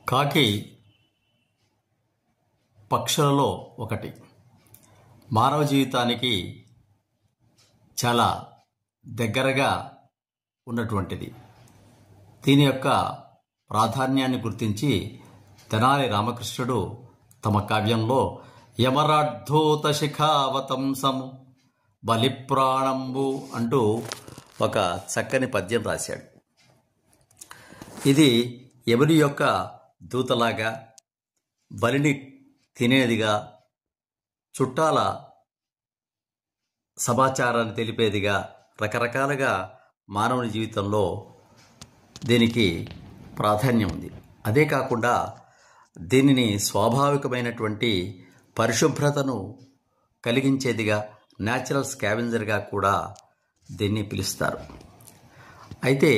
కాకి పక్షులలో ఒకటి. మానవ జీవితానికి చాలా దగ్గరగా ఉన్నటువంటిది. దీని యొక్క ప్రాధాన్యాన్ని గుర్తించి తెనాలి రామకృష్ణుడు తమ కావ్యంలో యమరాడ్ధూత శిఖావతంసము బలిప్రాణంబు అంటూ ఒక చక్కని పద్యం రాశాడు. ఇది యముని యొక్క దూతలాగా, బలిని తినేదిగా, చుట్టాల సమాచారాన్ని తెలిపేదిగా, రకరకాలుగా మానవుని జీవితంలో దీనికి ప్రాధాన్యం ఉంది. అదే కాకుండా దీనిని స్వాభావికమైనటువంటి పరిశుభ్రతను కలిగించేదిగా, న్యాచురల్ స్కావెంజర్గా కూడా దీన్ని పిలుస్తారు. అయితే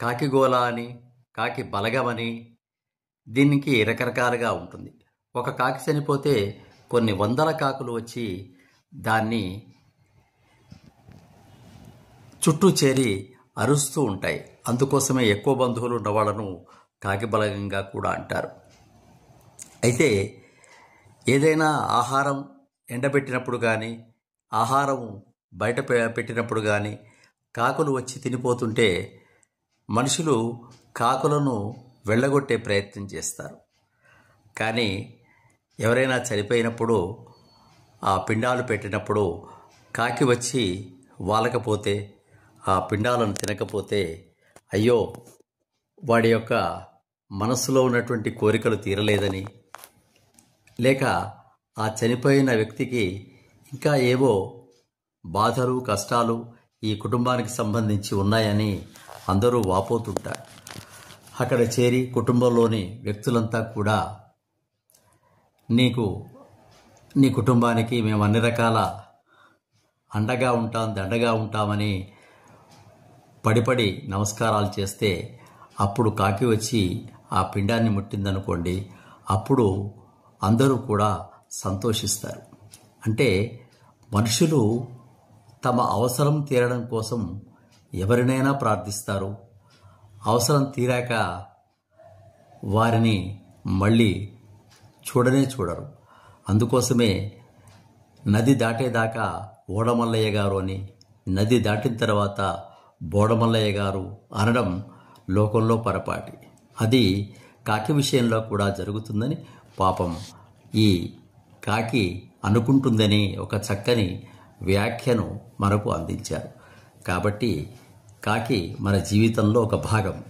కాకిగోళ అని, కాకి బలగమని దీనికి రకరకాలుగా ఉంటుంది. ఒక కాకి చనిపోతే కొన్ని వందల కాకులు వచ్చి దాన్ని చుట్టూ చేరి అరుస్తూ ఉంటాయి. అందుకోసమే ఎక్కువ బంధువులు ఉన్న వాళ్ళను కాకి బలగంగా కూడా అంటారు. అయితే ఏదైనా ఆహారం ఎండబెట్టినప్పుడు కానీ, ఆహారం బయట పెట్టినప్పుడు కానీ కాకులు వచ్చి తినిపోతుంటే మనుషులు కాకులను వెళ్ళగొట్టే ప్రయత్నం చేస్తారు. కానీ ఎవరైనా చనిపోయినప్పుడు ఆ పిండాలు పెట్టినప్పుడు కాకి వచ్చి వాలకపోతే, ఆ పిండాలను తినకపోతే, అయ్యో వాడి యొక్క మనస్సులో ఉన్నటువంటి కోరికలు తీరలేదని, లేక ఆ చనిపోయిన వ్యక్తికి ఇంకా ఏవో బాధలు, కష్టాలు ఈ కుటుంబానికి సంబంధించి ఉన్నాయని అందరూ వాపోతుంటారు. అక్కడ చేరి కుటుంబంలోని వ్యక్తులంతా కూడా నీ కుటుంబానికి మేము అన్ని రకాల అండగా ఉంటాం, దండగా ఉంటామని పడిపడి నమస్కారాలు చేస్తే, అప్పుడు కాకి వచ్చి ఆ పిండాన్ని ముట్టిందనుకోండి, అప్పుడు అందరూ కూడా సంతోషిస్తారు. అంటే మనుషులు తమ అవసరం తీరడం కోసం ఎవరినైనా ప్రార్థిస్తారు. అవసరం తీరాక వారిని మళ్ళీ చూడనే చూడరు. అందుకోసమే నది దాటేదాకా ఓడమల్లయ్య గారు అని, నది దాటిన తర్వాత బోడమల్లయ్య గారు అనడం లోకంలో పొరపాటి. అది కాకి విషయంలో కూడా జరుగుతుందని పాపం ఈ కాకి అనుకుంటుందని ఒక చక్కని వ్యాఖ్యను మనకు అందించారు. కాబట్టి కాకి మన జీవితంలో ఒక భాగం.